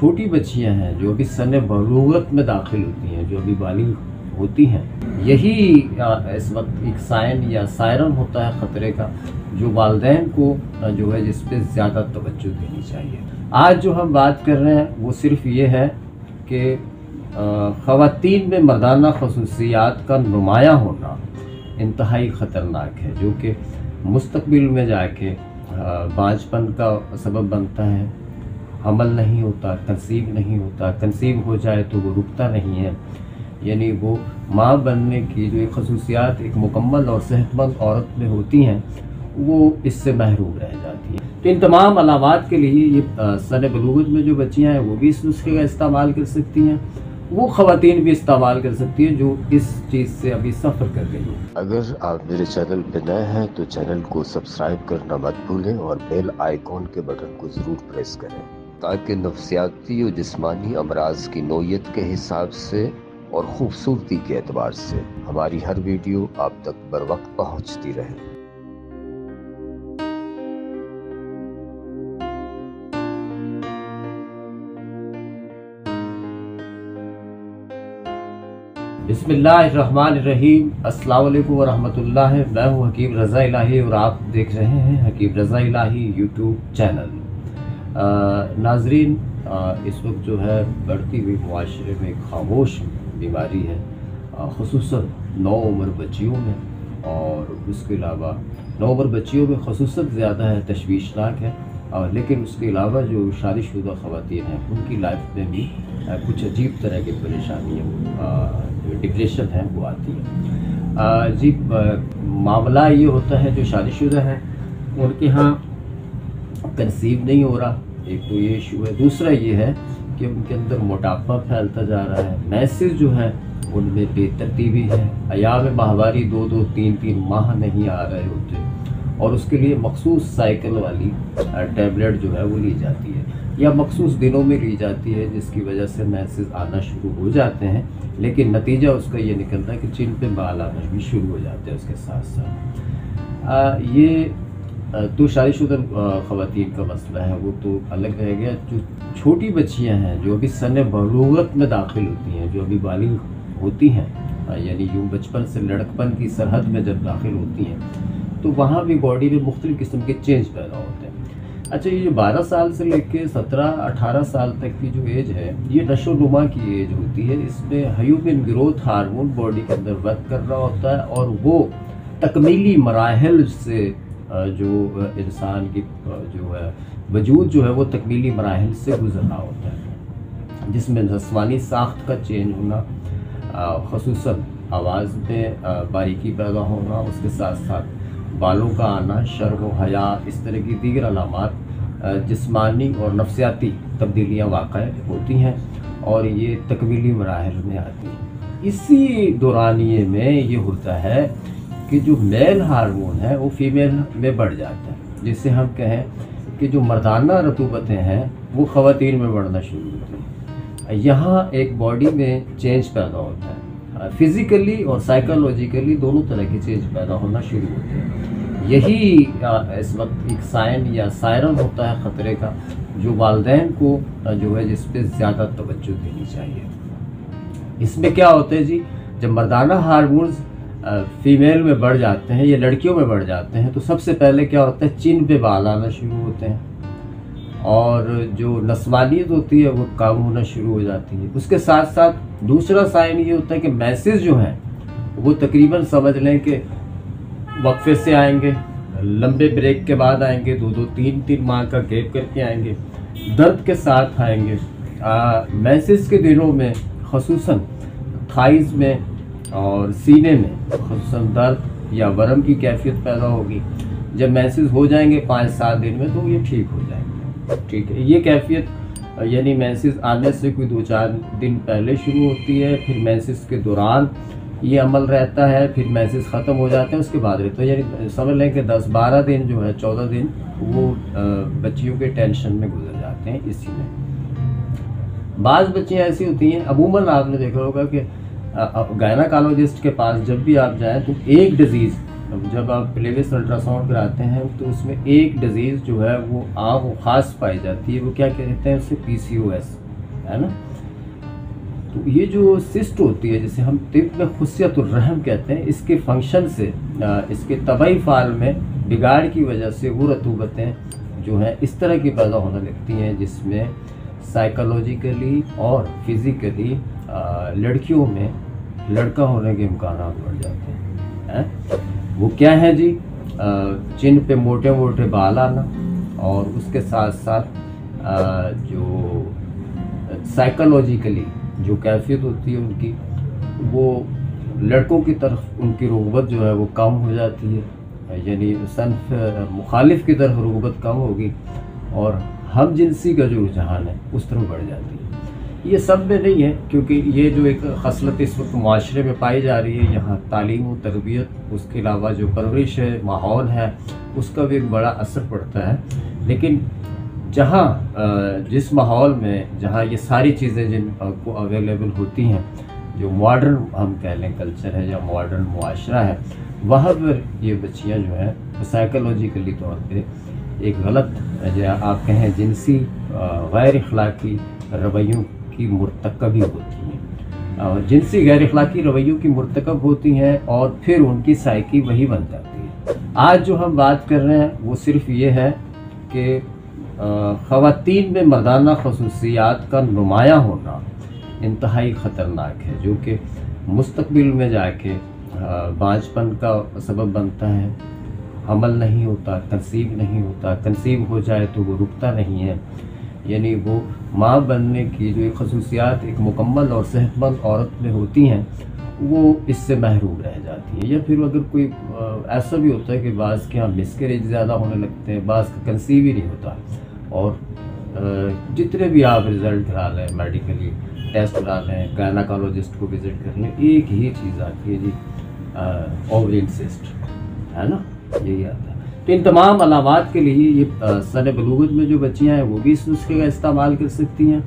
छोटी बच्चियां हैं जो अभी सने बलूगत में दाखिल होती हैं, जो अभी बालिग होती हैं, यही इस वक्त एक साइन या सायरन होता है ख़तरे का, जो वालिदैन को जो है जिस पे ज़्यादा तवज्जो देनी चाहिए। आज जो हम बात कर रहे हैं वो सिर्फ ये है कि ख़वातीन में मर्दाना खसूसियात का नुमाया होना इंतहाई ख़तरनाक है, जो कि मुस्तकबिल में जाके बांझपन का सबब बनता है। हमल नहीं होता, कंसीव नहीं होता, कंसीव हो जाए तो वो रुकता नहीं है, यानी वो माँ बनने की जो एक खसूसियात एक मुकम्मल और सेहतमंद औरत में होती हैं वो इससे महरूम रह जाती हैं। तो इन तमाम अलामात के लिए ये सने बलूगत में जो बच्चियाँ हैं वो भी इस नुस्खे का इस्तेमाल कर सकती हैं, वो ख़वातीन भी इस्तेमाल कर सकती हैं जो इस चीज़ से अभी सफ़र कर रही हैं। अगर आप मेरे चैनल पर नए हैं तो चैनल को सब्सक्राइब करना मत भूलें और बेल आइकॉन के बटन को ज़रूर प्रेस करें, ताकि नफ्सियाती और जिस्मानी अमराज की नोयत के हिसाब से और खूबसूरती के एतबार से हमारी हर वीडियो आप तक बर वक्त पहुँचती रहे। बिस्मिल्लाहिर्रहमानिर्रहीम, अस्सलाम वालेकुम वरहमतुल्लाह। मैं हूँ हकीम रज़ा इलाही और आप देख रहे हैं हकीम रज़ा इलाही यूट्यूब चैनल। नाजरीन, इस वक्त जो है बढ़ती हुई मुआशरे में खामोश बीमारी है, ख़ुसूसन नौउम्र बच्चियों में, और उसके अलावा नौउम्र बच्चियों में ख़ुसूसन ज़्यादा है, तशवीशनाक है। लेकिन उसके अलावा जो शादीशुदा ख़वातीन हैं उनकी लाइफ में भी कुछ अजीब तरह की परेशानियाँ, जो डिप्रेशन है वो आती है। जी, मामला ये होता है जो शादीशुदा हैं उनके यहाँ कंसीव नहीं हो रहा, एक तो ये इशू है। दूसरा ये है कि उनके अंदर मोटापा फैलता जा रहा है, मैसेज जो है उनमें बेतरतीबी है, अयाम माहवारी 2-2, 3-3 माह नहीं आ रहे होते, और उसके लिए मखसूस साइकिल वाली टैबलेट जो है वो ली जाती है या मखसूस दिनों में ली जाती है, जिसकी वजह से मैसेज आना शुरू हो जाते हैं। लेकिन नतीजा उसका ये निकलता है कि चिन पे बाल आना भी शुरू हो जाते हैं उसके साथ साथ। ये तो शादीशुदा ख़वातीन का मसला है, वो तो अलग रह गया। जो छोटी बच्चियां हैं जो अभी सने बलूगत में दाखिल होती हैं, जो अभी बालिग होती हैं, यानी यूँ बचपन से लड़कपन की सरहद में जब दाखिल होती हैं तो वहाँ भी बॉडी में मुख्तलिफ़ किस्म के चेंज पैदा होते हैं। अच्छा, ये जो 12 साल से लेकर 17-18 साल तक की जो एज है, ये नशोनुमा की एज होती है। इसमें ह्यूमन ग्रोथ हार्मोन बॉडी के अंदर वर्क कर रहा होता है और वो तकमीली मराहल से जो इंसान की जो है वजूद जो है वो तकमीली मराहल से गुजर रहा होता है, जिसमें जिस्मानी साख्त का चेंज होना, ख़ुसूसन आवाज़ में बारीकी पैदा होना, उसके साथ साथ बालों का आना, शर्म व हया, इस तरह की दीगर अलामात जिस्मानी और नफ्सियाती तब्दीलियाँ वाक़ होती हैं और ये तकमीली मराहल में आती हैं। इसी दौरानिए में ये होता है कि जो मेल हार्मोन है वो फीमेल में बढ़ जाता है, जिससे हम कहें कि जो मर्दाना रतूबतें हैं वो ख़वातीन में बढ़ना शुरू होती हैं। यहाँ एक बॉडी में चेंज पैदा होता है, फिज़िकली और साइकोलॉजिकली दोनों तरह के चेंज पैदा होना शुरू होते हैं। यही इस वक्त एक साइन या सायरन होता है ख़तरे का, जो वालिदैन को जो है जिस पे ज़्यादा तवज्जो देनी चाहिए। इसमें क्या होता है जी, जब मर्दाना हार्मोन्स फीमेल में बढ़ जाते हैं या लड़कियों में बढ़ जाते हैं तो सबसे पहले क्या होता है, चिन पे बाल आना शुरू होते हैं और जो नस्वानियत होती है वो कम होना शुरू हो जाती है। उसके साथ साथ दूसरा साइन ये होता है कि मैसेज जो हैं वो तकरीबन समझ लें कि वक्फे से आएंगे, लंबे ब्रेक के बाद आएंगे, 2-2, 3-3 माह का गैप करके आएंगे, दर्द के साथ आएंगे। मैसेज के दिनों में ख़ुसूसन थाइज़ में और सीने में ख़ुसूसन दर्द या वरम की कैफियत पैदा होगी। जब मैसेज हो जाएंगे 5-7 दिन में तो ये ठीक हो जाएंगे। ठीक है, ये कैफियत यानी मैसेज आने से कोई 2-4 दिन पहले शुरू होती है, फिर मैसेज के दौरान ये अमल रहता है, फिर मैसेज ख़त्म हो जाते हैं उसके बाद रहता है। यानी समझ लें कि 10-12 दिन जो है, 14 दिन वो बच्चियों के टेंशन में गुजर जाते हैं। इसी में बाज़ बच्चियाँ ऐसी होती हैं, अमूमन आपने देखा होगा कि गायनाकोलॉजिस्ट के पास जब भी आप जाएं तो एक डिज़ीज़, जब आप पेल्विस अल्ट्रासाउंड कराते हैं तो उसमें एक डिज़ीज़ जो है वो आम ख़ास पाई जाती है। वो क्या कहते हैं उसे, PCOS, है ना। तो ये जो सिस्ट होती है, जिसे हम तिब में खुसियतुर रहम कहते हैं, इसके फंक्शन से, इसके तबाई फाल में बिगाड़ की वजह से वो रतूबतें जो हैं इस तरह की पैदा होने लगती हैं जिसमें साइकोलॉजिकली और फिज़िकली लड़कियों में लड़का होने के इम्कान बढ़ जाते हैं। वो क्या है जी? चिन पे मोटे मोटे बाल आना, और उसके साथ साथ जो साइकोलॉजिकली जो कैफियत होती है उनकी, वो लड़कों की तरफ उनकी रग़बत जो है वो कम हो जाती है, यानी सन्फ मुखालिफ की तरफ रग़बत कम होगी और हम जिनसी का जो रुझान है उस तरफ बढ़ जाती है। ये सब में नहीं है, क्योंकि ये जो एक खसलत इस वक्त माशरे में पाई जा रही है, यहाँ तालीम व तरबियत, उसके अलावा जो परवरिश है, माहौल है, उसका भी एक बड़ा असर पड़ता है। लेकिन जहाँ जिस माहौल में जहाँ ये सारी चीज़ें जिनको अवेलेबल होती हैं, जो मॉडर्न हम कह लें कल्चर है या मॉडर्न मुआशरा है, वहाँ पर ये बच्चियाँ जो हैं साइकोलॉजिकली तौर पे एक गलत या आप कहें जिनसी गैर अखलाकी रवैयों की मुर्तकब होती हैं, जिनसी गैर अखलाकी रवैयों की मुर्तकब होती हैं और फिर उनकी साइकी वही बन जाती है। आज जो हम बात कर रहे हैं वो सिर्फ ये है कि ख़वातीन में मर्दाना खसूसियात का नुमायाँ होना इंतहाई ख़तरनाक है, जो कि मुस्तकबिल में जाके बाँझपन का सबब बनता है। हमल नहीं होता, कंसीव नहीं होता, कंसीव हो जाए तो वो रुकता नहीं है, यानी वो माँ बनने की जो खसूसियात एक मुकम्मल और सेहतमंद औरत में होती हैं वो इससे महरूम रह जाती है। या फिर अगर कोई ऐसा भी होता है कि बाज़ के यहाँ मिसकैरेज ज़्यादा होने लगते हैं, बाज़ का कंसीव ही नहीं होता, और जितने भी आप रिज़ल्ट करा लें, मेडिकली टेस्ट करा लें, गायनाकोलॉजिस्ट को विज़िट कर लें, एक ही चीज़ आती है जी, ओवरिन सिस्ट, है ना, यही आता है। तो इन तमाम अलामात के लिए ये सन बलूगत में जो बच्चियाँ हैं वो भी इस नुस्खे का इस्तेमाल कर सकती हैं,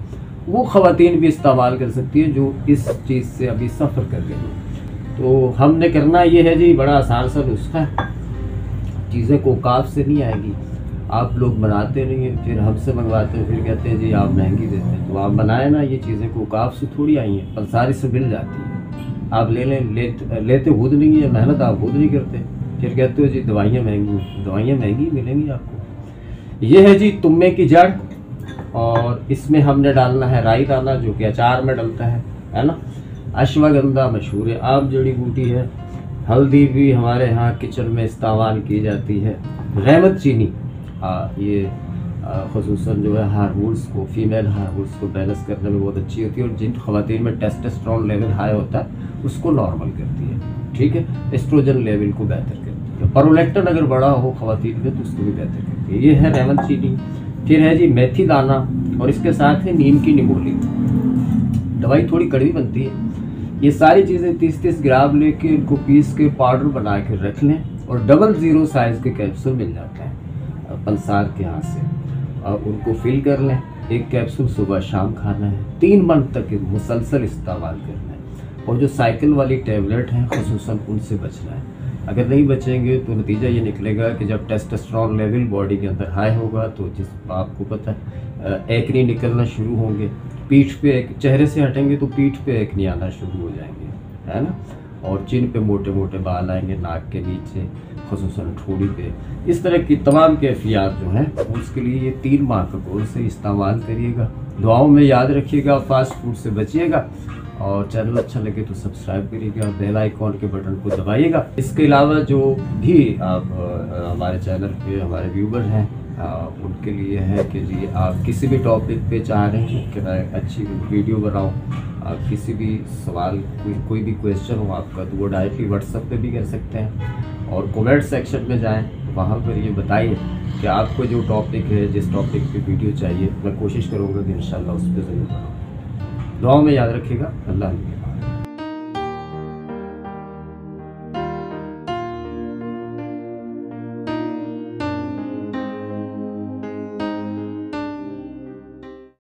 वो ख़वातीन भी इस्तेमाल कर सकती हैं जो इस चीज़ से अभी सफ़र कर गई हैं। तो हमने करना ये है जी, बड़ा आसान सा नुस्खा है, चीज़ें कोकाफ से नहीं आएगी, आप लोग बनाते नहीं हैं, फिर हमसे मंगवाते हैं, फिर कहते हैं जी आप महंगी देते हैं। तो आप बनाए ना, ये चीज़ें कोकाफ से थोड़ी आई हैं, पंसारी से मिल जाती है। आप ले लें, लेते खुद नहीं है, मेहनत आप खुद नहीं करते, फिर कहते हो जी दवाइयाँ महंगी। दवाइयाँ महंगी मिलेंगी आपको। ये है जी तुम्बे की जड़, और इसमें हमने डालना है राई दाना, जो कि अचार में डलता है ना। अश्वगंधा मशहूर है, आम जड़ी बूटी है। हल्दी भी हमारे यहाँ किचन में इस्तेमाल की जाती है। रहमत चीनी, ये ख़ुसूसन जो है हार्मोन्स को, फीमेल हार्मोन्स को बैलेंस करने में बहुत अच्छी होती है, और जिन ख़वातीन में टेस्टोस्टेरोन लेवल हाई होता है उसको नॉर्मल करती है, ठीक है। एस्ट्रोजन लेवल को बेहतर करती है। प्रोलैक्टिन अगर बड़ा हो ख़वातीन में तो उसको भी बेहतर करती है। ये है रहमत चीनी। फिर है जी मेथी दाना, और इसके साथ है नीम की निमोली। दवाई थोड़ी कड़वी बनती है। ये सारी चीज़ें 30-30 ग्राम लेके इनको पीस के पाउडर बना के रख लें, और 00 साइज़ के कैप्सूल मिल जाता है पंसार के यहाँ से, और उनको फिल कर लें। एक कैप्सूल सुबह शाम खाना है, 3 मंथ तक मुसलसल इस्तेमाल करना है। और जो साइकिल वाली टैबलेट हैं ख़ुसूसन उनसे बचना है। अगर नहीं बचेंगे तो नतीजा ये निकलेगा कि जब टेस्टोस्टेरोन लेवल बॉडी के अंदर हाई होगा तो जिस आपको पता है एक्ने निकलना शुरू होंगे, पीठ पे, चेहरे से हटेंगे तो पीठ पे एक्ने आना शुरू हो जाएंगे, है ना। और चिन पे मोटे मोटे बाल आएंगे, नाक के नीचे, ख़ुसूसन ठोड़ी पे। इस तरह की तमाम कैफियत जो हैं उसके लिए ये 3 माह का कोर्स है, इस्तेमाल करिएगा। दुआओं में याद रखिएगा, फास्ट फूड से बचिएगा, और चैनल अच्छा लगे तो सब्सक्राइब करिएगा, बेल आइकॉन के बटन को दबाइएगा। इसके अलावा जो भी आप हमारे चैनल पे हमारे व्यूवर हैं उनके लिए है कि जी आप किसी भी टॉपिक पे चाह रहे हैं कि मैं अच्छी वीडियो बनाऊं, आप किसी भी सवाल कोई भी क्वेश्चन हो आपका तो वो डायरेक्टली व्हाट्सएप पे भी कर सकते हैं, और कमेंट सेक्शन में जाएं, वहाँ पर ये बताइए कि आपको जो टॉपिक है, जिस टॉपिक पे वीडियो चाहिए, मैं कोशिश करूँगा कि इंशाल्लाह उस पर ज़रूर बनाऊँ। दुआ में याद रखिएगा। अल्लाह हाफ़िज़।